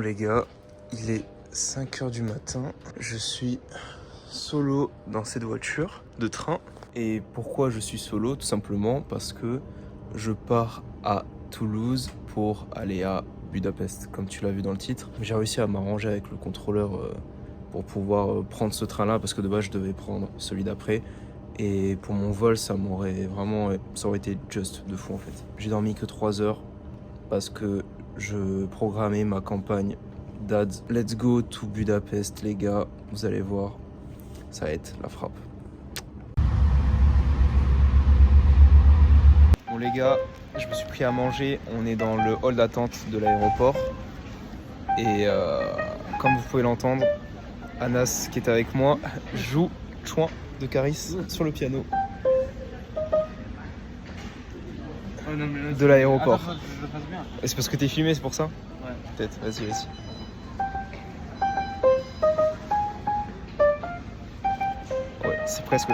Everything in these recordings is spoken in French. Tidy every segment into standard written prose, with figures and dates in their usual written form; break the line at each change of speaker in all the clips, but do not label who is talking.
les gars, il est 5h du matin. Je suis solo dans cette voiture de train. Et pourquoi je suis solo? Tout simplement parce que je pars à Toulouse pour aller à Budapest, comme tu l'as vu dans le titre. J'ai réussi à m'arranger avec le contrôleur pour pouvoir prendre ce train-là, parce que de base je devais prendre celui d'après. Et pour mon vol, ça aurait été juste de fou en fait. J'ai dormi que 3 heures parce que je programmais ma campagne d'ADS. Let's go to Budapest, les gars. Vous allez voir, ça va être la frappe. Bon les gars, je me suis pris à manger. On est dans le hall d'attente de l'aéroport. Et comme vous pouvez l'entendre, Anas qui est avec moi joue Chouin de Caris sur le piano de l'aéroport. C'est parce que t'es filmé, c'est pour ça?
Ouais.
Peut-être, vas-y. Ouais, c'est presque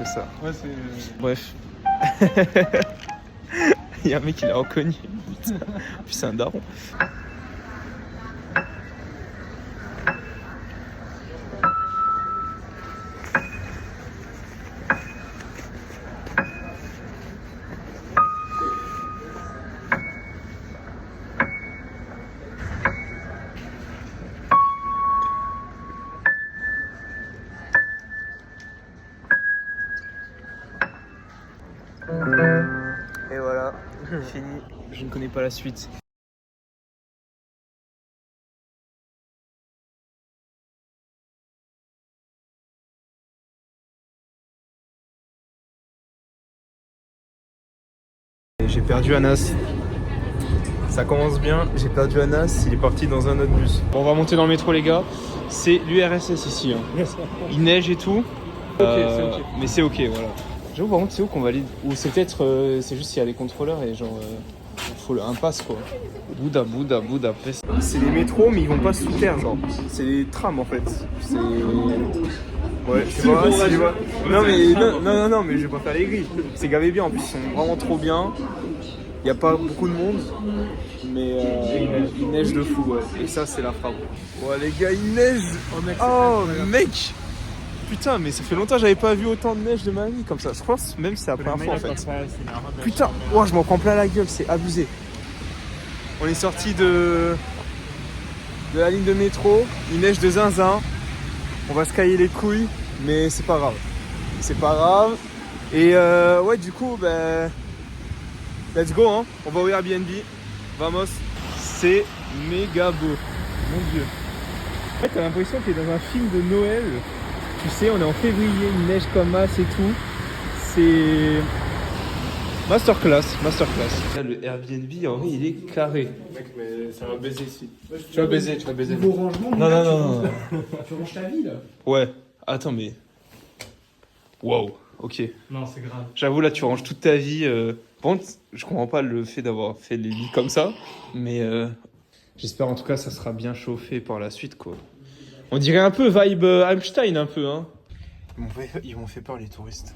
ça.
Ouais, c'est...
Bref. Il y a un mec qui l'a reconnu. Putain. Puis c'est un daron. Et voilà, fini. Je ne connais pas la suite. J'ai perdu Anas. Ça commence bien. J'ai perdu Anas. Il est parti dans un autre bus. Bon, on va monter dans le métro, les gars. C'est l'URSS ici. Hein. Il neige et tout.
C'est ok.
Mais c'est ok, voilà. J'avoue, par contre, c'est où qu'on valide? Ou c'est peut-être, c'est juste s'il y a des contrôleurs et genre, il faut un pass quoi. Budapest. C'est des métros, mais ils vont pas sous terre, genre. C'est des trams en fait. C'est. Ouais, je sais pas si tu vois. Non, mais je vais pas faire les grilles. C'est gavé bien, en plus, ils sont vraiment trop bien. Il y a pas beaucoup de monde, mais il neige de fou, ouais. Et ça, c'est la frappe. Ouais, les gars, il neige. Oh, mec! Putain, mais ça fait longtemps que j'avais pas vu autant de neige de ma vie comme ça. Je pense même que c'est la première fois en fait. Putain, oh, je m'en prends plein la gueule, c'est abusé. On est sorti de la ligne de métro, il neige de zinzin. On va se cailler les couilles, mais c'est pas grave. C'est pas grave. Et ouais, du coup, ben, let's go, hein. On va au Airbnb. Vamos. C'est méga beau. Mon dieu. En fait, t'as l'impression que t'es dans un film de Noël. Tu sais, on est en février, il neige comme masse et tout. C'est masterclass. Là, le Airbnb, en vrai, il est carré.
Mec, mais ça va baiser ici. Tu vas baiser.
Niveau rangement,
Non.
Tu ranges ta vie là?
Ouais, attends, mais... Wow, ok.
Non, c'est grave.
J'avoue, là, tu ranges toute ta vie. Par contre, je comprends pas le fait d'avoir fait les lits comme ça. Mais j'espère, en tout cas, ça sera bien chauffé par la suite, quoi. On dirait un peu vibe Einstein, un peu, hein. Ils m'ont fait peur, les touristes.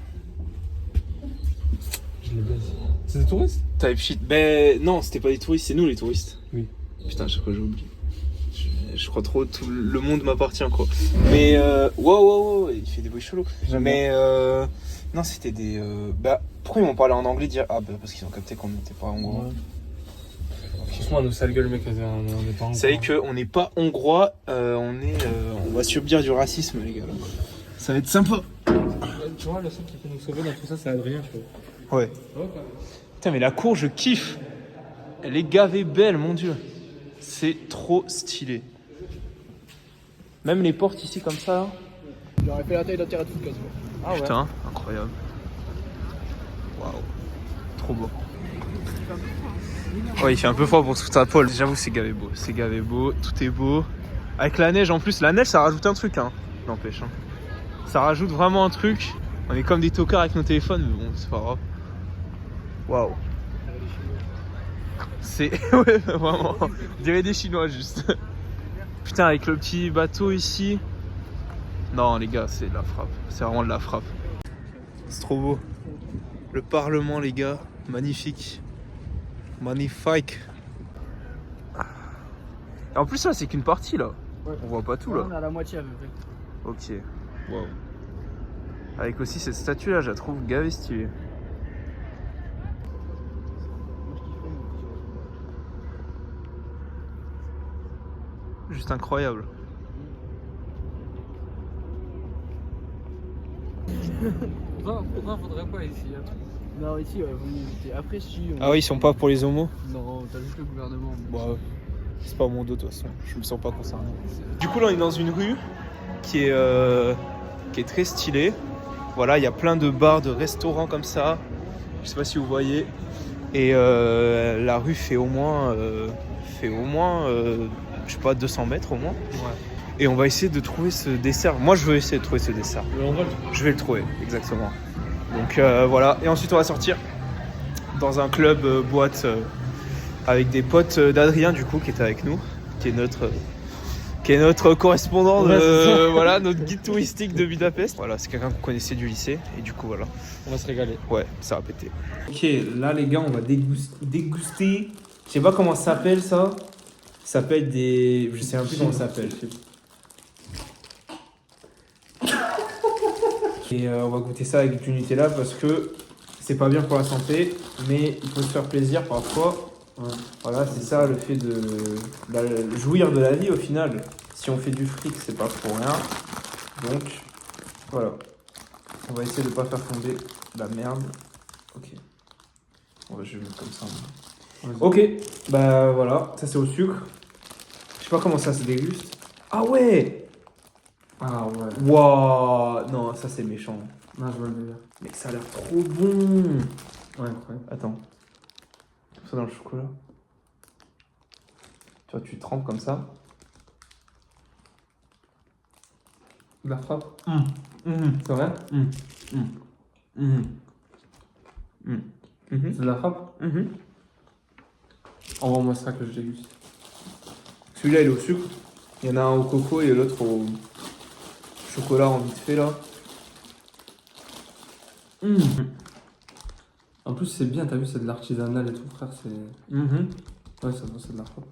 Je les baise. C'est des touristes?
Type shit. Ben non, c'était pas des touristes, c'est nous les touristes.
Oui.
Putain, chaque fois j'oublie. Je crois trop, tout le monde m'appartient, quoi. Mais wow, il fait des bruits chelous. Mais non, c'était des... Bah, pourquoi ils m'ont parlé en anglais, dire... Ah bah parce qu'ils ont capté qu'on n'était pas hongrois.
Ouais. Franchement, nos sales gueules, mec, on est pas hongrois.
Vous savez qu'on n'est pas hongrois, on va subir du racisme, les gars. Là. Ça va être sympa.
Tu vois, le seul qui peut nous sauver dans tout ça, c'est Adrien, je trouve.
Ouais. Putain, mais la cour, je kiffe. Elle est gavée belle, mon dieu. C'est trop stylé. Même les portes ici, comme ça.
J'aurais fait la taille d'un terrain de foot quasiment.
Ah ouais. Putain, incroyable. Waouh. Trop beau. Ouais, il fait un peu froid pour tout à Paul. J'avoue, c'est gavé beau. Tout est beau. Avec la neige en plus. La neige, ça rajoute un truc, hein. N'empêche. Hein. Ça rajoute vraiment un truc. On est comme des tocards avec nos téléphones, mais bon, c'est pas grave. Waouh. C'est. Ouais, vraiment. On dirait des Chinois juste. Putain, avec le petit bateau ici. Non, les gars, c'est de la frappe. C'est vraiment de la frappe. C'est trop beau. Le Parlement, les gars. Magnifique. Magnifique. En plus, là, c'est qu'une partie là.
Ouais.
On voit pas tout
Ouais,
là.
on est à la moitié à peu près.
Ok. Wow. Avec aussi cette statue là, je la trouve gavé stylée. Juste incroyable.
Pourquoi faudrait pas ici hein?
Non, ici, ouais, vaut mieux éviter. Après, si.
Ah oui, ils sont pas pour les homos?
Non, t'as juste le gouvernement. mais-
Bah, c'est pas mon dos de toute façon, je me sens pas concerné. Du coup là on est dans une rue qui est très stylée. Voilà, il y a plein de bars, de restaurants comme ça. Je sais pas si vous voyez. Et la rue fait au moins, je sais pas, 200 mètres au moins.
Ouais.
Et on va essayer de trouver ce dessert. Moi je veux essayer de trouver ce dessert.
On va le
Je vais le trouver, exactement. Donc voilà, et ensuite on va sortir dans un club boîte avec des potes d'Adrien du coup qui est avec nous, qui est notre correspondant,
Ouais, c'est ça.
voilà, notre guide touristique de Budapest. Voilà, c'est quelqu'un qu'on connaissait du lycée et du coup voilà.
On va se régaler.
Ouais, ça va péter. Ok, là les gars, on va déguster. Je sais pas comment ça s'appelle ça. Ça s'appelle des. Je sais un peu comment ça s'appelle. Et on va goûter ça avec du Nutella parce que c'est pas bien pour la santé, mais il faut se faire plaisir parfois. Ouais. Voilà, c'est ça le fait de jouir de la vie au final. Si on fait du fric, c'est pas pour rien. Donc voilà. On va essayer de pas faire tomber la merde. Ok. Bon, bah, je vais le mettre comme ça. Ok, bah voilà, ça c'est au sucre. Je sais pas comment ça se déguste. Ah ouais!
Ah ouais.
Waouh! Non, ça c'est méchant.
Non, je vois le délire.
Mais ça a l'air trop bon!
Ouais, incroyable.
Attends. Ça dans le chocolat. Tu vois, tu trempes comme ça.
De la frappe.
C'est vrai?
C'est de la frappe. Envoie-moi ça que je déguste.
Celui-là il est au sucre. Il y en a un au coco et l'autre au chocolat en vite fait là.
En plus, c'est bien, t'as vu, c'est de l'artisanal et tout, frère. C'est. Ouais, ça c'est de la frappe.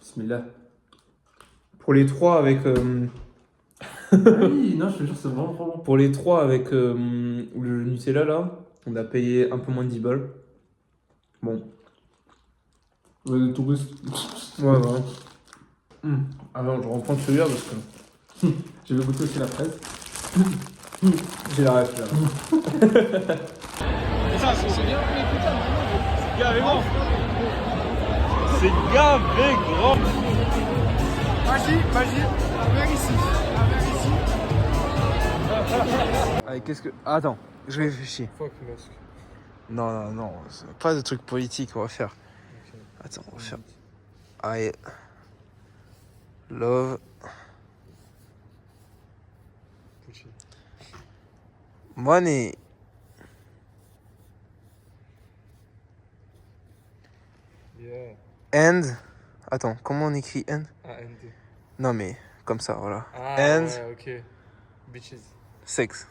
Bismillah.
Pour les trois avec.
Oui, non, je te jure, c'est vraiment trop bon.
Pour les trois avec le Nutella là, on a payé un peu moins de 10 balles. Bon.
Ouais, les touristes.
Ouais, ouais. Alors je reprends celui-là parce que
Je vais goûter aussi la fraise.
j'ai la ref là. C'est gavé grand. C'est gavé grand.
Magie, vers ici.
Allez, qu'est-ce que. Attends, je réfléchis.
Fuck le masque.
Non, c'est pas de trucs politiques, on va faire. Attends, on va faire. I love money.
Yeah.
And. Attends, comment on écrit and?
A-N-D.
Non, mais comme ça, voilà.
Ah,
And
ouais, ok. Bitches.
sex.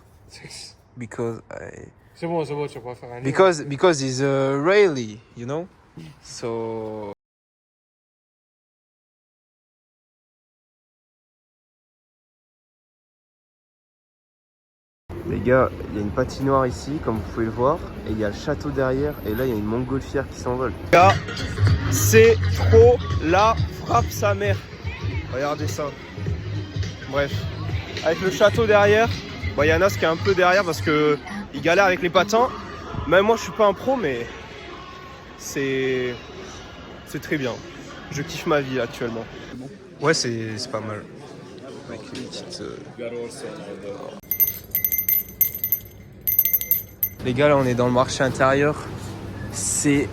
Because
C'est bon, tu vas pas faire un livre.
because it's really, you know? So. Les gars, il y a une patinoire ici, comme vous pouvez le voir, et il y a le château derrière, et là il y a une montgolfière qui s'envole. Les gars, c'est trop la frappe sa mère. Regardez ça. Bref, avec le château derrière, bon, il y a Nas qui est un peu derrière parce que il galère avec les patins. Même moi je suis pas un pro, mais c'est très bien. Je kiffe ma vie actuellement. Ouais, c'est pas mal. Avec les petites. Les gars, là on est dans le marché intérieur. C'est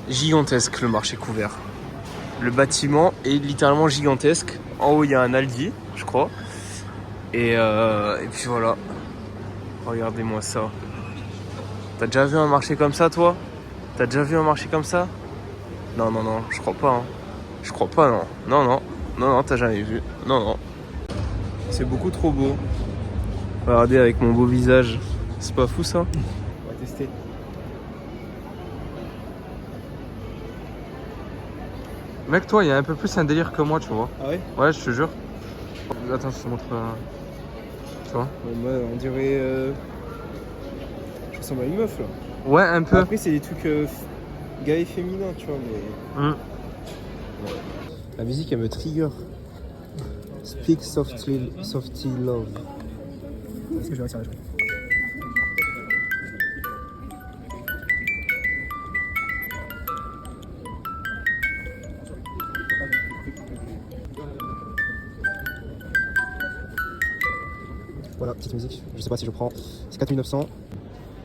gigantesque le marché couvert. Le bâtiment est littéralement gigantesque. En haut il y a un Aldi, je crois. Et puis voilà. Regardez-moi ça. T'as déjà vu un marché comme ça toi? T'as déjà vu un marché comme ça? Non, je crois pas. Hein. Je crois pas, non. Non, t'as jamais vu. Non. C'est beaucoup trop beau. Regardez avec mon beau visage. C'est pas fou ça? On va tester.
Mec, toi, il y a un peu plus un délire que moi, tu vois.
Ah ouais?
Ouais, je te jure. Attends, je te montre. Tu vois?
Ouais, moi, on dirait. Je ressemble à une meuf là.
Ouais, un peu.
Après, c'est des trucs gars et féminins, tu vois, mais. La musique, elle me trigger. Speak softly, softly love. Est-ce que je vais retirer? Voilà, petite musique. Je sais pas si je prends. C'est 4900.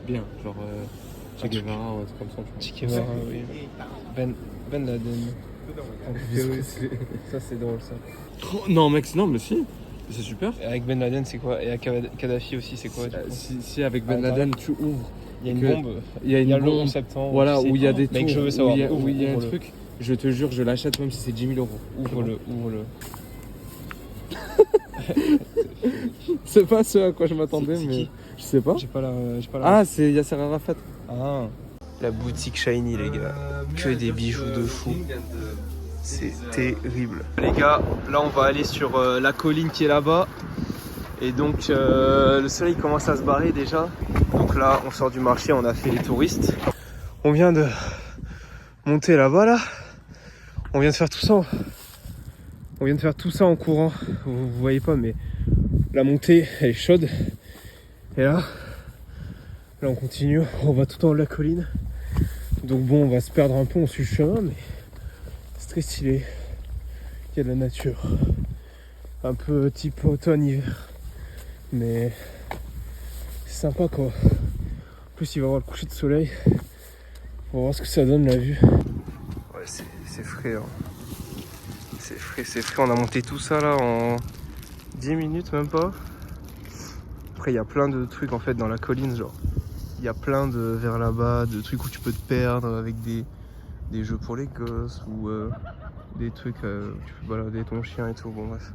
Bien, genre Che Guevara ou un truc comme ça.
Che Guevara, oui. Ben Laden. Ça, c'est drôle, ça.
Oh, non, mec, non, mais si. C'est super.
Et avec Ben Laden, c'est quoi? Et avec Kadhafi aussi, c'est quoi?
Si avec Ben Laden, tu ouvres.
Il y a une
que-
bombe.
Il y a une
le
bombe.
11 septembre.
Voilà,
tu sais.
où il y a des
Mec,
tours,
je veux savoir.
où il y a un
Ouvre-le.
truc. Je te jure, je l'achète même si c'est 10 000 euros.
Ouvre-le, ouvre-le.
C'est pas ce à quoi je m'attendais,
C'est
mais
qui?
je sais pas.
J'ai pas la.
Ah, c'est Yasser Arafat.
Ah. La boutique Shiny, les gars. Que des bijoux de fou. C'est terrible. Les gars, là on va aller sur la colline qui est là-bas. Et donc le soleil commence à se barrer déjà. Donc là on sort du marché, on a fait les touristes. On vient de monter là-bas là. On vient de faire tout ça. On vient de faire tout ça en courant. Vous voyez pas mais la montée elle est chaude. Et là on continue, on va tout en haut de la colline. Donc bon, on va se perdre un peu, on suit le chemin, mais c'est très stylé. Il y a de la nature. Un peu type automne-hiver. Mais c'est sympa quoi. En plus, il va y avoir le coucher de soleil. On va voir ce que ça donne la vue. Ouais, c'est frais. Hein. C'est frais. On a monté tout ça là en 10 minutes, même pas. Après, il y a plein de trucs en fait dans la colline, genre. Il y a plein de vers là-bas, de trucs où tu peux te perdre avec des jeux pour les gosses ou des trucs où tu peux balader ton chien et tout, bon bref.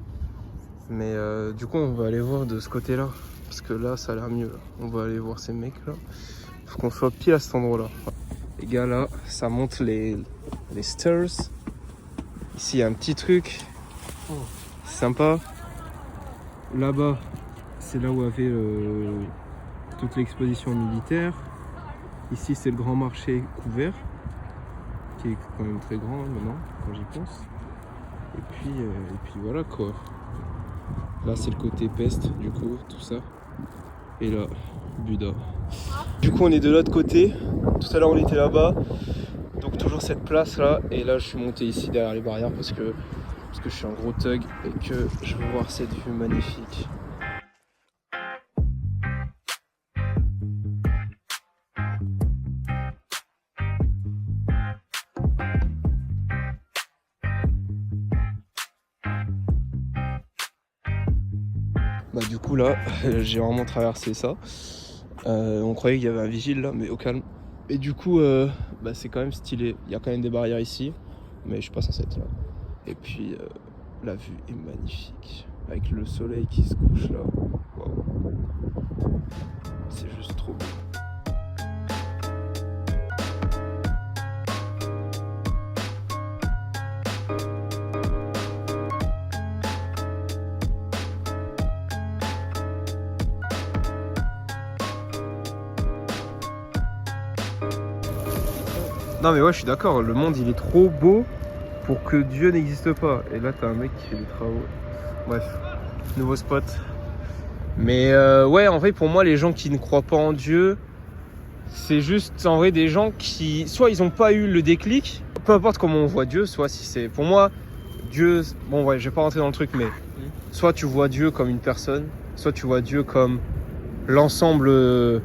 Mais du coup on va aller voir de ce côté-là, parce que là ça a l'air mieux. Là. On va aller voir ces mecs là. Faut qu'on soit pile à cet endroit-là. Les gars là, ça monte les stairs. Ici il y a un petit truc. C'est sympa. Là-bas, c'est là où avait toute l'exposition militaire. Ici c'est le grand marché couvert qui est quand même très grand maintenant quand j'y pense. Et puis voilà quoi. Là c'est le côté peste du coup tout ça. Et là Buda. Du coup on est de l'autre côté. Tout à l'heure on était là-bas. Donc toujours cette place là. Et là je suis monté ici derrière les barrières parce que je suis un gros thug et que je veux voir cette vue magnifique. Bah du coup là, j'ai vraiment traversé ça. On croyait qu'il y avait un vigile là, mais au calme. Et du coup, bah, c'est quand même stylé. Il y a quand même des barrières ici, mais je suis pas censé être là. Et puis la vue est magnifique, avec le soleil qui se couche là. Waouh. C'est juste trop beau. Non mais ouais, je suis d'accord, le monde il est trop beau pour que Dieu n'existe pas. Et là t'as un mec qui fait des travaux. Bref, nouveau spot. Mais ouais, en vrai pour moi les gens qui ne croient pas en Dieu, c'est juste en vrai des gens qui, soit ils n'ont pas eu le déclic, peu importe comment on voit Dieu, soit si c'est... Pour moi, Dieu, bon ouais, je vais pas rentrer dans le truc, mais soit tu vois Dieu comme une personne, soit tu vois Dieu comme l'ensemble...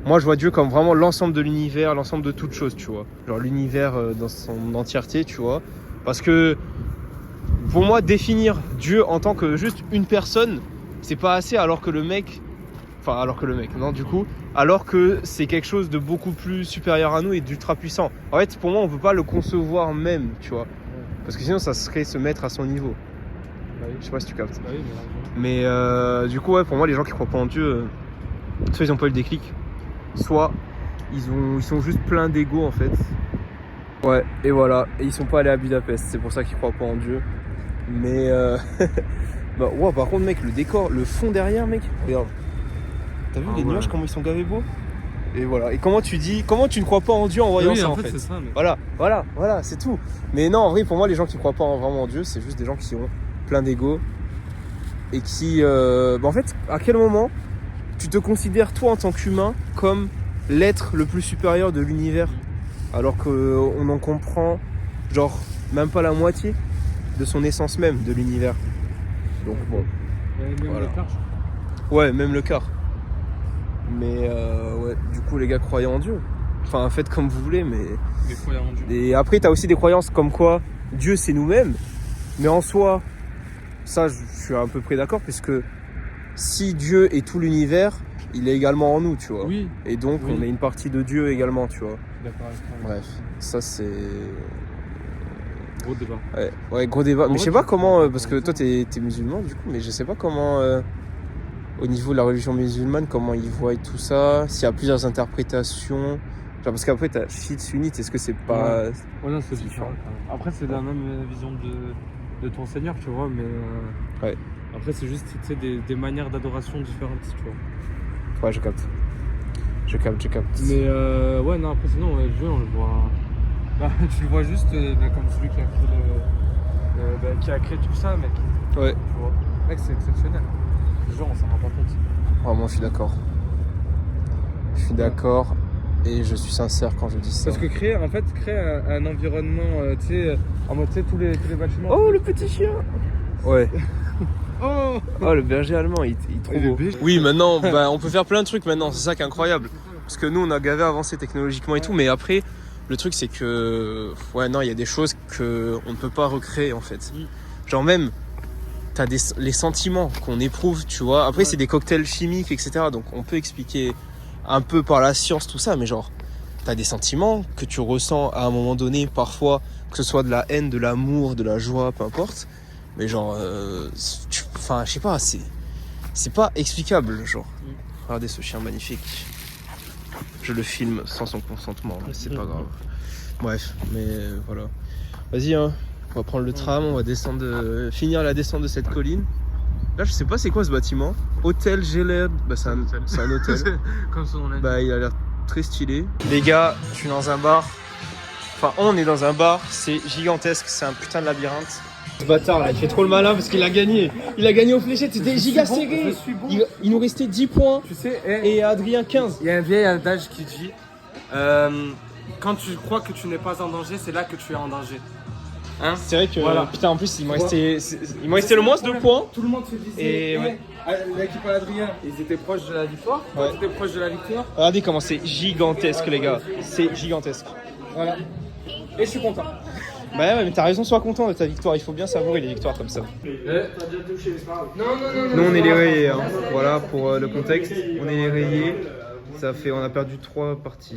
Moi je vois Dieu comme vraiment l'ensemble de l'univers, l'ensemble de toutes choses, tu vois. Genre l'univers dans son entièreté, tu vois. Parce que pour moi définir Dieu en tant que juste une personne, c'est pas assez alors que le mec... Enfin alors que le mec, non du coup. Alors que c'est quelque chose de beaucoup plus supérieur à nous et d'ultra puissant. En fait pour moi on peut pas le concevoir même, tu vois. Parce que sinon ça serait se mettre à son niveau. Je sais pas si tu captes. Mais du coup ouais, pour moi les gens qui croient pas en Dieu, soit ils ont pas eu le déclic, soit ils sont juste pleins d'ego en fait. Ouais, et voilà. Et ils sont pas allés à Budapest, c'est pour ça qu'ils croient pas en Dieu. Mais bah, wow, par contre, mec, le décor, le fond derrière, mec, regarde. T'as vu les nuages, comment ils sont gavés beaux? Et voilà. Et comment tu ne crois pas en Dieu en voyant ça, en fait?
C'est ça, mais...
Voilà, c'est tout. Mais non, en vrai, pour moi, les gens qui croient pas vraiment en Dieu, c'est juste des gens qui ont plein d'ego et qui, en fait, à quel moment tu te considères toi en tant qu'humain comme l'être le plus supérieur de l'univers, alors qu'on en comprend genre même pas la moitié de son essence même de l'univers. Donc bon.
Même
voilà.
le quart.
Ouais, même le quart. Mais ouais, du coup les gars, croyez en Dieu. Enfin, faites comme vous voulez, mais.
Mais croyez en Dieu.
Et après, t'as aussi des croyances comme quoi Dieu c'est nous-mêmes. Mais en soi, ça je suis à peu près d'accord, puisque si Dieu est tout l'univers, il est également en nous, tu vois.
Oui.
Et donc
Oui.
on est une partie de Dieu également, tu vois.
D'accord avec toi.
Bref, ça c'est.
Gros débat.
Ouais, gros débat.
En
Mais je sais
vrai,
pas comment, parce que toi t'es musulman du coup, mais je sais pas comment, au niveau de la religion musulmane, comment ils voient tout ça, s'il y a plusieurs interprétations. Genre, parce qu'après t'as chiite, sunnite, est-ce que c'est pas.
Ouais, non, c'est différent quand même. Après, c'est la même vision de ton Seigneur, tu vois, mais.
Ouais.
Après, c'est juste, tu sais, des manières d'adoration différentes, tu vois.
Ouais, je capte. Je capte.
Mais ouais, non, après, sinon, Dieu, on le voit. Bah, tu le vois juste comme celui qui a créé tout ça, mec.
Ouais.
Tu vois. Mec, c'est exceptionnel. Genre, on s'en rend pas compte.
Vraiment, je suis d'accord. Je suis d'accord et je suis sincère quand je dis ça.
Parce que créer un environnement, tu sais, en mode, tu sais, tous les bâtiments.
Oh, le petit chien. Ouais.
Oh,
Le berger allemand, il est trop beau. Oui, maintenant, on peut faire plein de trucs maintenant, c'est ça qui est incroyable. Parce que nous, on a gavé avancé technologiquement et tout, mais après, le truc, c'est que, ouais, non, il y a des choses qu'on ne peut pas recréer, en fait. Genre même, t'as les sentiments qu'on éprouve, tu vois. Après, c'est des cocktails chimiques, etc. Donc, on peut expliquer un peu par la science tout ça, mais genre, t'as des sentiments que tu ressens à un moment donné, parfois, que ce soit de la haine, de l'amour, de la joie, peu importe. Mais genre, enfin, je sais pas, c'est pas explicable, genre. Regardez ce chien magnifique. Je le filme sans son consentement, mais c'est pas grave. Bref, mais voilà. Vas-y, hein, on va prendre le tram, on va descendre, finir la descente de cette colline. Là, je sais pas c'est quoi ce bâtiment. Hôtel Geled, bah c'est un hôtel.
Comme son nom l'indique.
Bah il a l'air très stylé. Les gars, je suis dans un bar. Enfin, on est dans un bar, c'est gigantesque, c'est un putain de labyrinthe. Ce bâtard là, il fait trop le malin parce qu'il a gagné. Il a gagné aux fléchettes, c'était giga serré. Il nous restait 10 points.
Tu sais,
Et Adrien 15.
il y a un vieil adage qui dit quand tu crois que tu n'es pas en danger, c'est là que tu es en danger. Hein?
C'est vrai que
Voilà.
putain en plus il me restait le moins 2 points.
Tout le monde se disait
Et ouais.
l'équipe à Adrien, ils étaient proches de la victoire.
Ouais.
Ils étaient proches de la victoire.
Regardez comment c'est gigantesque les gars. C'est gigantesque.
Voilà. Et je suis content.
Bah ouais, mais t'as raison, sois content de ta victoire, il faut bien savourer les victoires comme ça.
T'as déjà touché, c'est pas grave. Non.
Nous on est les rayés, hein. Voilà pour le contexte, on est les rayés. On a perdu 3 parties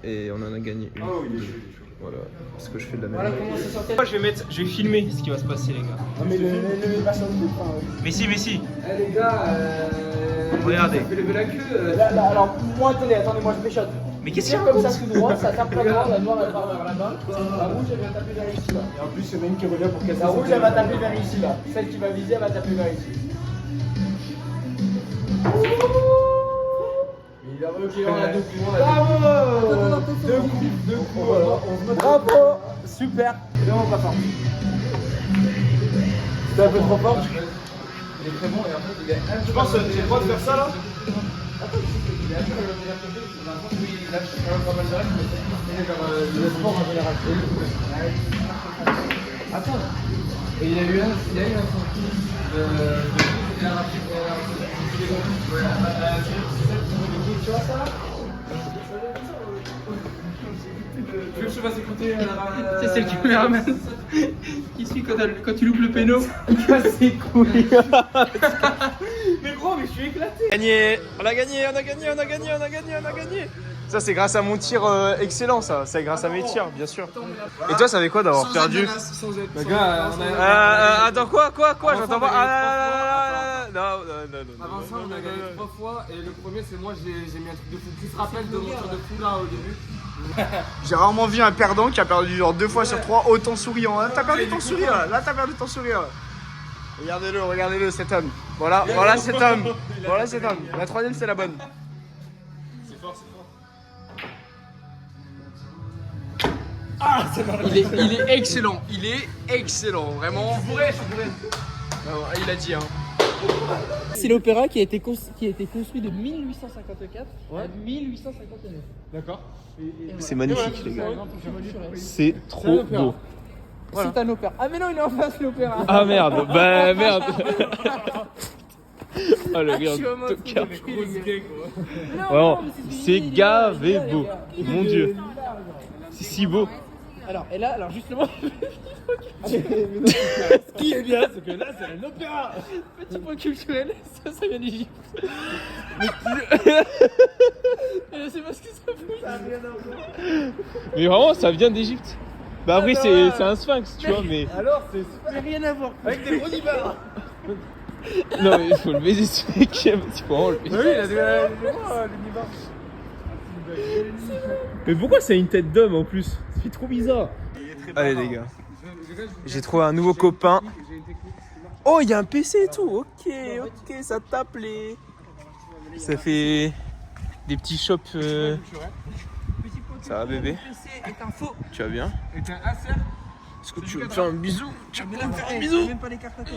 et on en a gagné une. Voilà, parce que je fais de la même. Je vais filmer ce qui va se passer les gars.
Non mais le bassin de coupe,
Mais si.
les gars,
Regardez.
vous levez la queue. Là, alors moi attendez, moi je péchote.
Mais qu'est-ce
Tire comme ça tout droit, ça tape la noire elle part vers là-bas. La rouge elle va taper vers ici là. Et en plus il y en a une qui revient pour casser. La rouge elle va taper vers ici là. Celle qui va viser elle va taper vers ici. Il a reculé, on a 2 coups. Bravo! 2 coups, voilà. Bravo! Super! Et là on va fort. C'était un peu trop fort. Il est très bon et en fait il est un peu.
Tu penses que j'ai le droit de faire ça là?
Il est un peu il lâche quand même pas mal de règles, mais c'est vers le sport en général. Attends. Et il a eu un senti il a raté tu vois ça là? Tu veux que je fasse écouter
C'est celle qui me ramène. Qui suit quand tu loupes le péno.
casse les couilles.
Mais gros, mais je suis éclaté.
Gagné. On a gagné. Ça c'est grâce à mon tir excellent ça, c'est grâce à mes tirs bien sûr. Et toi ça fait quoi d'avoir perdu?
Les gars,
Attends quoi j'entends pas.
Avant ça, on a gagné 3 fois et le premier, c'est moi, j'ai mis un truc de fou. Tu te rappelles de mon tir de fou là au début?
J'ai rarement vu un perdant qui a perdu genre 2 fois sur 3 autant souriant. Hein. T'as perdu ton sourire là, t'as perdu ton sourire. Regardez-le cet homme. Voilà cet homme. Voilà cet homme. La troisième c'est la bonne.
C'est fort.
Il est excellent, vraiment. Je suis bourré. Non, il a dit hein.
C'est l'opéra qui a été construit de 1854 à 1859.
D'accord.
C'est magnifique les gars. C'est trop beau.
Voilà. C'est un opéra. Ah mais non, il est en face l'opéra.
Ah merde, bah merde. Oh le gars,
Non,
c'est gavé beau. Mon dieu. C'est si beau.
Alors, et là, justement,
Ce qui est bien, c'est que là, c'est un opéra.
petit point culturel, ça vient d'Égypte. Et c'est parce que ça bouge.
Mais vraiment, ça vient d'Égypte. Bah après, c'est un sphinx, tu vois, mais.
Alors, c'est
Ça n'a rien à voir.
avec des gros divers.
Non, mais il faut le baiser ce mec, tu faut vraiment le baiser.
Oui, il a des l'univers.
Mais pourquoi c'est une tête d'homme en plus? C'est trop bizarre. Allez les gars, j'ai trouvé un nouveau copain. Oh, il y a un PC et tout. Ok, ça tape les. Ça fait des petits shops. Ça va bébé?
Le PC est un faux.
Tu vas bien?
Et t'es un Acer.
Est-ce que tu veux me faire un bisou? Tu veux me faire un
Eh,
bisou?
même pas les cartes à tête.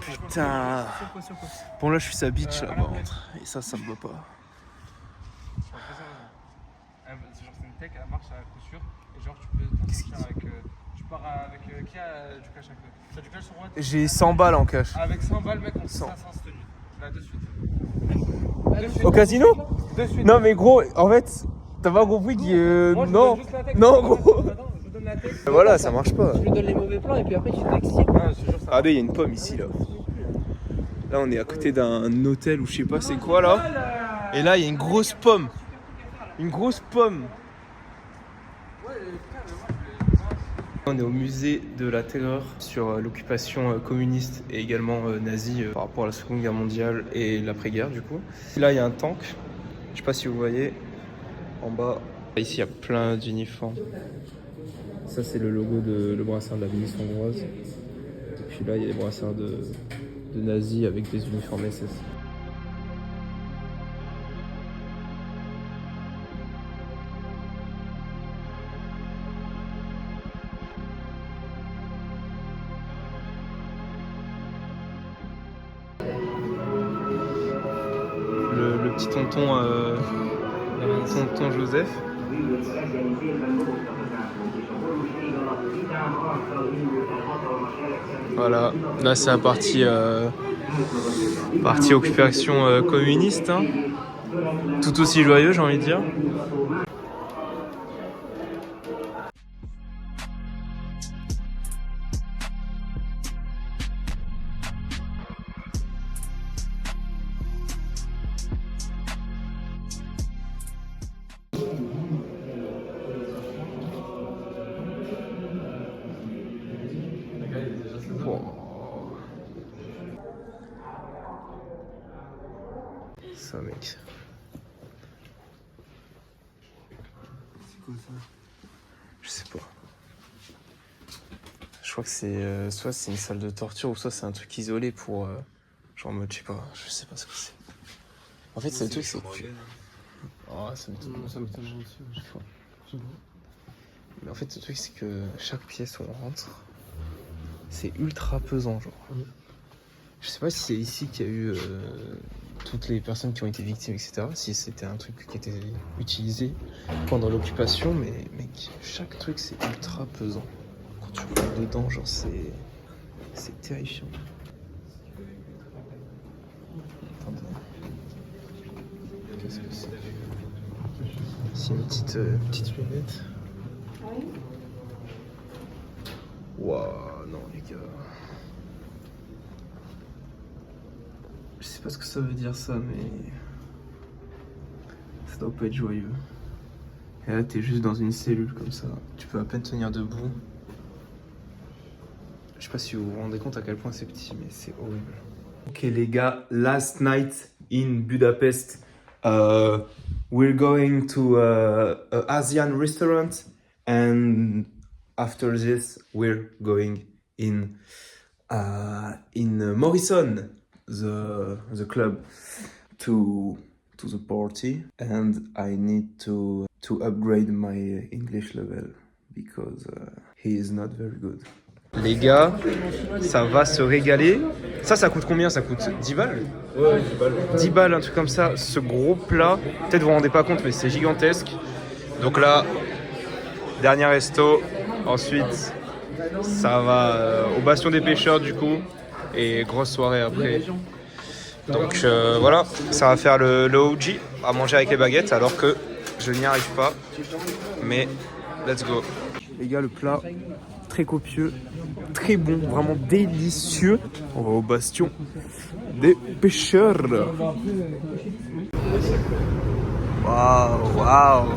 Putain. Bon là je suis sa bitch là par contre. Et ça me va pas.
Genre c'est une tech, elle marche à la couture et genre tu peux t'en sortir avec tu pars avec qui a du cash un peu. T'as du cash sur moi?
J'ai 100 balles en cash.
Avec 100 balles mec on fait
100.
500 cette tenue. Là de suite.
Au casino?
De suite.
Non mais gros, en fait, t'as pas compris que
Moi, je
non.
donne juste la tech.
Non gros.
Attends, je donne la tech.
Voilà, ça marche pas.
Je lui donne les mauvais plans et puis après tu t'excites.
Ah, je te jure ça.
Regardez, il y a une pomme ici là. Là on est à côté d'un hôtel ou je sais pas c'est quoi là. Et là il y a une grosse pomme. Une grosse pomme. On est au musée de la terreur sur l'occupation communiste et également nazie par rapport à la Seconde Guerre mondiale et l'après-guerre du coup. Là il y a un tank, je sais pas si vous voyez, en bas. Ici il y a plein d'uniformes. Ça c'est le logo de le brassard de la milice hongroise. Et puis là il y a des brassards de nazis avec des uniformes SS. Le petit tonton Joseph. Voilà, là c'est la partie occupation communiste, hein. Tout aussi joyeux j'ai envie de dire. Ça mec.
C'est quoi ça?
Je sais pas. Je crois que c'est soit c'est une salle de torture ou soit c'est un truc isolé pour genre en mode je sais pas ce que c'est. En fait c'est le truc c'est que... Oh ça m'étonne.
Ça m'étonne aussi.
Mais en fait le truc c'est que chaque pièce où on rentre c'est ultra pesant genre. Je sais pas si c'est ici qu'il y a eu toutes les personnes qui ont été victimes, etc. Si c'était un truc qui était utilisé pendant l'occupation, mais mec, chaque truc c'est ultra pesant. Quand tu rentres dedans, genre c'est terrifiant. Attendez. Qu'est-ce que c'est? C'est une petite lunette. Waouh, non les gars. Je sais pas ce que ça veut dire ça, mais ça doit pas être joyeux. Et là t'es juste dans une cellule comme ça, tu peux à peine tenir debout. Je sais pas si vous vous rendez compte à quel point c'est petit, mais c'est horrible. Ok les gars, last night in Budapest. We're going to an Asian restaurant, and after this we're going in Morrison, the club, to the party, and I need to upgrade my English level because he is not very good. Les gars, ça va se régaler. Ça coûte combien? Ça coûte 10 balles?
Ouais, 10 balles.
10 balles, un truc comme ça. Ce gros plat, peut-être vous vous rendez pas compte, mais c'est gigantesque. Donc là, dernier resto. Ensuite, ça va au Bastion des Pêcheurs du coup. Et grosse soirée après. Donc voilà, ça va faire le OG à manger avec les baguettes alors que je n'y arrive pas. Mais let's go. Les gars, le plat très copieux, très bon, vraiment délicieux. On va au Bastion des Pêcheurs. Waouh.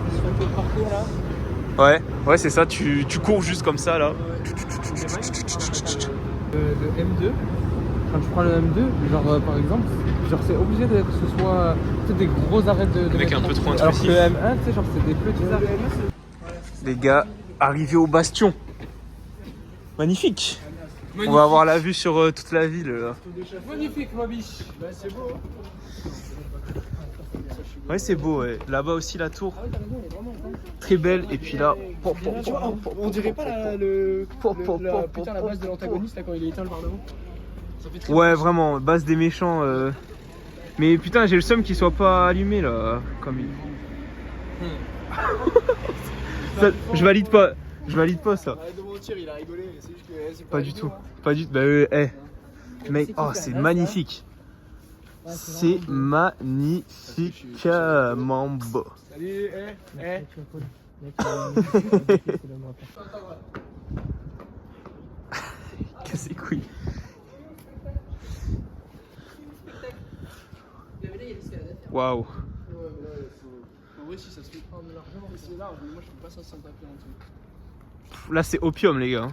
Ouais, c'est ça, tu cours juste comme ça là.
Le M2, quand tu prends le M2, genre par exemple, genre c'est obligé que ce soit des gros arrêts de
Avec un peu trop
alors
intrusif.
que le M1, tu sais, genre c'est des petits arrêts.
Les gars, arrivés au Bastion. Magnifique. On va avoir la vue sur toute la ville là.
Magnifique, ma biche.
C'est beau.
Ouais, c'est beau, ouais. Là-bas aussi la tour. Très belle. Et puis là.
On dirait pas la base de l'antagoniste là quand il est éteint le Parlement.
Ouais, vraiment, base des méchants. Mais putain, j'ai le seum qu'il soit pas allumé là. Comme il. Ça, je valide pas ça.
Arrête de mentir, il a rigolé, c'est juste que c'est
Pas du tout. Pas du tout. Bah, mec, oh, c'est magnifique. C'est magnifiquement beau.
Salut,
Casse les couilles. Waouh.
En vrai, si ça se fait prendre de l'argent, c'est large, mais moi je fais pas ça sans taper en dessous.
Là, c'est opium, les gars.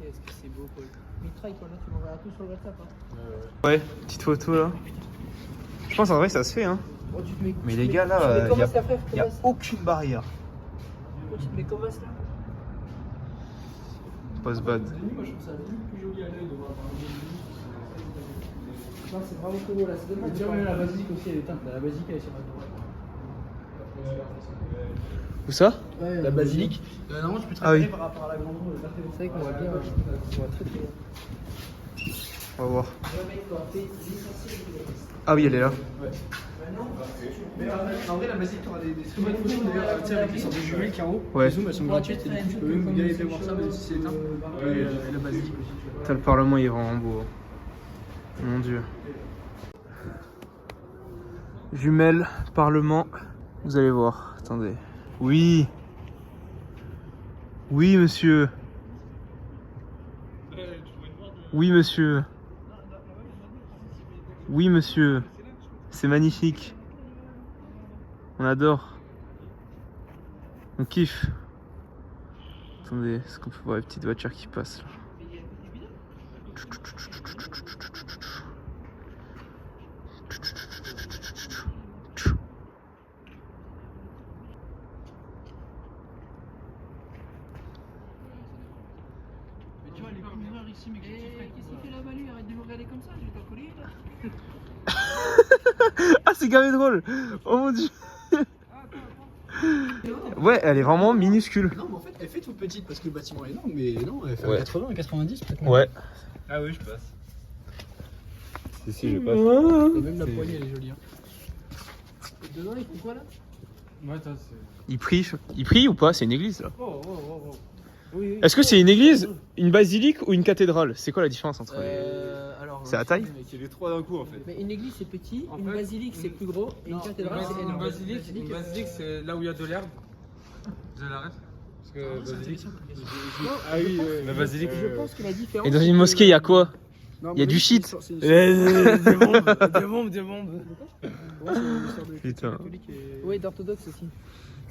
Qu'est-ce que c'est beau, Paul.
Mitra, toi là, tu m'enverras tout sur le WhatsApp. Hein.
Ouais, petite photo là. Je pense en vrai, ça se fait, hein.
Oh, tu te mets,
Mais
tu
les
te
gars,
mets-
là,
tu te mets
y
comment
a-
ça, frère,
Il n'y a
comment ça
aucune barrière.
Oh, tu te mets comment ça
Post-bad.
Moi je trouve ça plus joli à l'œil de voir par
Non, c'est vraiment trop beau là, c'est dommage.
exemple. Même la basilique aussi elle est éteinte, la basilique elle est sur la droite.
Où ça?
La basilique, normalement tu peux te
Ah oui.
référer par rapport à la grande roue.
C'est vrai qu'on voit bien, on voit très très bien.
On va voir. Ah oui, elle est là.
Mais en vrai, la basilique, tu auras des très bonnes photos d'ailleurs, tu sais, avec les sortes de jumelles qu'il y a en haut.
Ouais.
Les zooms elles sont gratuites et du coup tu peux même y aller voir ça, même si c'est éteint. Et la basilique aussi.
Putain, le Parlement, il est vraiment beau. Mon dieu. Jumelles, Parlement. Vous allez voir. Attendez. Oui. Oui, monsieur. Oui, monsieur. Oui, monsieur. C'est magnifique. On adore. On kiffe. Attendez, est-ce qu'on peut voir les petites voitures qui passent là?
Mais tu vois, les couleurs ici, mais
Qu'est-ce qu'il fait là-bas lui? Arrête de me regarder comme ça, je vais t'encoller là.
Ah, c'est gavé drôle. Oh mon dieu. Ouais, elle est vraiment minuscule.
Non, mais en fait, elle fait toute petite parce que le bâtiment est énorme, mais non, elle fait
Ouais.
80 et 90 peut-être.
Ouais.
Ah oui, je passe. Si, je passe.
Et même la poignée, elle est jolie. Hein.
Et dedans, ils font quoi là?
Ouais, toi, c'est.
Il prie ou pas? C'est une église là.
Oh. Oui, oui.
Est-ce que c'est une église, une basilique ou une cathédrale? C'est quoi la différence entre les...
Alors,
C'est à taille?
Il y a les trois d'un coup en fait.
Mais une église c'est petit,
En
une
fait,
basilique c'est plus gros et une cathédrale c'est
Une
énorme.
basilique, c'est là où il y a de l'herbe. Vous allez arrêter? Parce que basilique.
Ah oui,
La basilique.
Je pense que la différence.
Et dans une mosquée, il y a quoi? Il y a du shit.
Des bombes.
Putain.
Oui, d'orthodoxe aussi.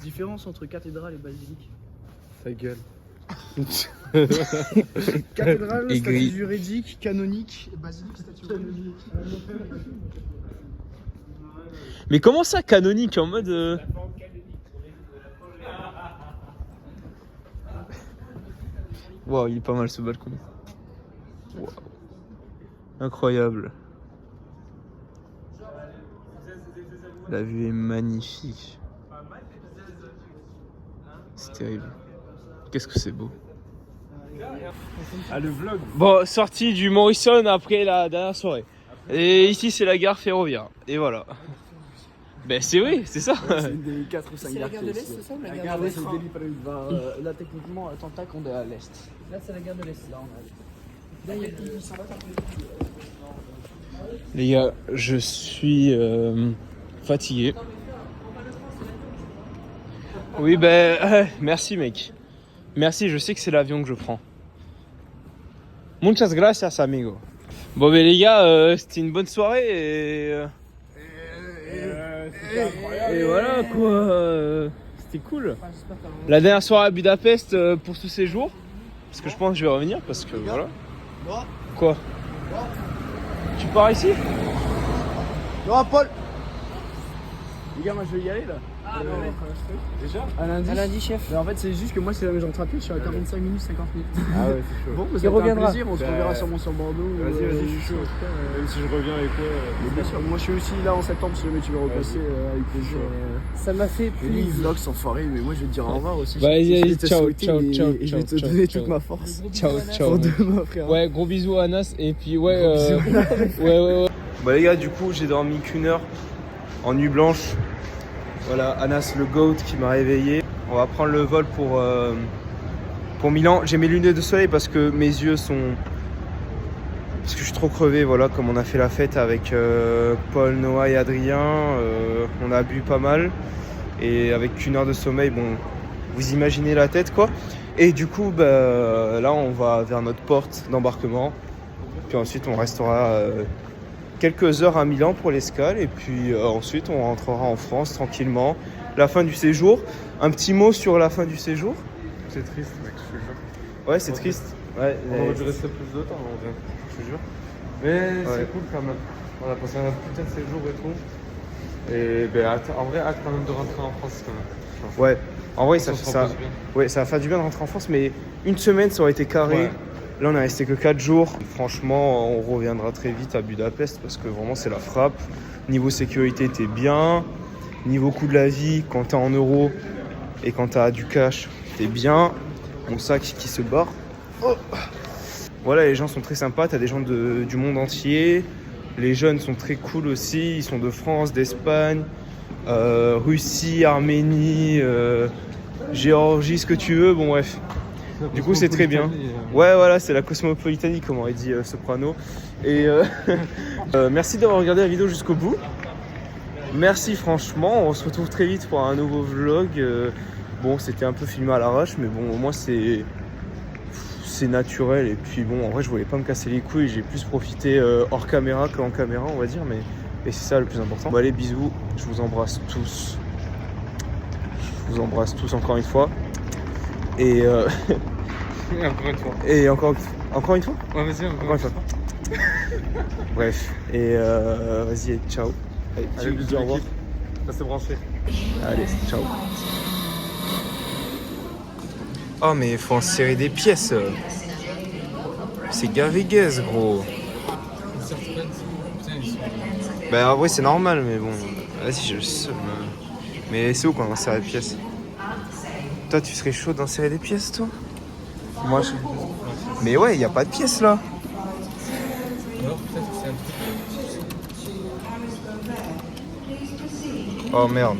Différence entre cathédrale et basilique.
Ta gueule.
Cathédrale,
Et
statue
gris.
juridique, canonique, basilique, statue canonique.
Mais comment ça, canonique en mode. Wow, il est pas mal ce balcon. Wow. Incroyable. La vue est magnifique. C'est terrible. Qu'est-ce que c'est beau.
Ah, le vlog.
Bon, sortie du Morrison après la dernière soirée. Et ici, c'est la gare ferroviaire. Et voilà. Ben, c'est vrai, c'est ça.
C'est une des 4 ou 5
C'est la
gares
gare
qui
de
est
l'Est,
ici.
c'est ça ou la
La
gare
gare
de
de
l'Est?
l'Est, là, techniquement, Tantac, on est à l'Est.
Là, c'est la gare de l'Est.
Là, on est à l'Est.
Là, il y a plus de 800 watts.
Les gars, je suis fatigué. Oui, ben, merci mec. Merci, je sais que c'est l'avion que je prends. Muchas gracias, amigo. Bon, ben les gars, c'était une bonne soirée et voilà quoi. C'était cool. La dernière soirée à Budapest pour ce séjour. Parce que je pense que je vais revenir parce que voilà. Quoi? Tu pars ici?
Non, Paul! Les gars, moi je vais y aller là.
Déjà
À lundi.
À lundi, chef.
Mais en fait, c'est juste que moi, c'est là où j'entre à pied, je suis à 45 minutes, 50 minutes.
Ah ouais, c'est chaud.
Bon,
Il
ça va être un
reviendra.
plaisir, on se reverra sûrement sur Bordeaux.
Vas-y, je suis chaud. Même si je reviens avec toi.
Mais bien sûr, moi je suis aussi là en septembre si jamais tu veux repasser avec plaisir.
Ça m'a fait
Et lui, il
plaisir.
vlog sans foirer, mais moi je vais te dire au revoir aussi.
Vas-y,
Je vais
vas-y,
te
ciao,
souhaiter
ciao,
et
ciao,
je vais te
ciao,
donner
ciao.
toute ma force.
Ciao, ciao.
Pour demain, frère.
Ouais, gros bisous à Anas et puis ouais. Ouais. Bah les gars, du coup, j'ai dormi qu'une heure en nuit blanche. Voilà, Anas le GOAT qui m'a réveillé. On va prendre le vol pour Milan. J'ai mes lunettes de soleil parce que mes yeux sont... Parce que je suis trop crevé, voilà, comme on a fait la fête avec Paul, Noah et Adrien. On a bu pas mal. Et avec qu'une heure de sommeil, bon, vous imaginez la tête quoi. Et du coup, bah, là, on va vers notre porte d'embarquement. Puis ensuite, on restera quelques heures à Milan pour l'escale. Et puis ensuite, on rentrera en France tranquillement. La fin du séjour. Un petit mot sur la fin du séjour.
C'est triste, mec, je te jure.
Ouais, c'est triste. Ouais,
On aurait dû rester plus de temps, en vrai, je te jure. Mais
Ouais.
c'est cool quand même. On a passé un putain de séjour et tout. Et ben, en vrai, hâte quand même de rentrer en France quand même.
ouais. En vrai, ça,
On se
ça,
repose bien.
ouais, ça va faire du bien de rentrer en France, mais une semaine, ça aurait été carré.
Ouais.
Là, on a resté que 4 jours. Franchement, on reviendra très vite à Budapest parce que vraiment, c'est la frappe. Niveau sécurité, t'es bien. Niveau coût de la vie, quand t'es en euros et quand t'as du cash, t'es bien. Mon sac qui se barre. Oh. Voilà, les gens sont très sympas. T'as des gens du monde entier. Les jeunes sont très cool aussi. Ils sont de France, d'Espagne, Russie, Arménie, Géorgie, ce que tu veux. Bon, bref. Du coup, c'est très bien. Ouais, voilà, c'est la cosmopolitanie, comme aurait dit Soprano. Et merci d'avoir regardé la vidéo jusqu'au bout. Merci, franchement. On se retrouve très vite pour un nouveau vlog. Bon, c'était un peu filmé à l'arrache, mais bon, au moins, c'est naturel. Et puis, bon, en vrai, je voulais pas me casser les couilles. J'ai plus profité hors caméra qu'en caméra, on va dire. Mais et c'est ça le plus important. Bon, allez, bisous. Je vous embrasse tous. Je vous embrasse tous encore une fois. Et
Encore une fois.
Et encore une fois.
Ouais, vas-y,
Encore une fois. Bref. Et vas-y, ciao. Allez,
Allez,
dis
bisous,
au revoir.
l'équipe. Restez branchés.
Allez, ciao. Oh, mais il faut en serrer des pièces. C'est gavé gaze, gros. Bah, en vrai, c'est normal, mais bon. Vas-y, j'ai le seum. Mais c'est où qu'on en serre des pièces? Toi, tu serais chaud d'en serrer des pièces, toi? Moi, je... Mais ouais, y a pas de pièces là.
Alors, peut-être que c'est un truc.
Oh merde.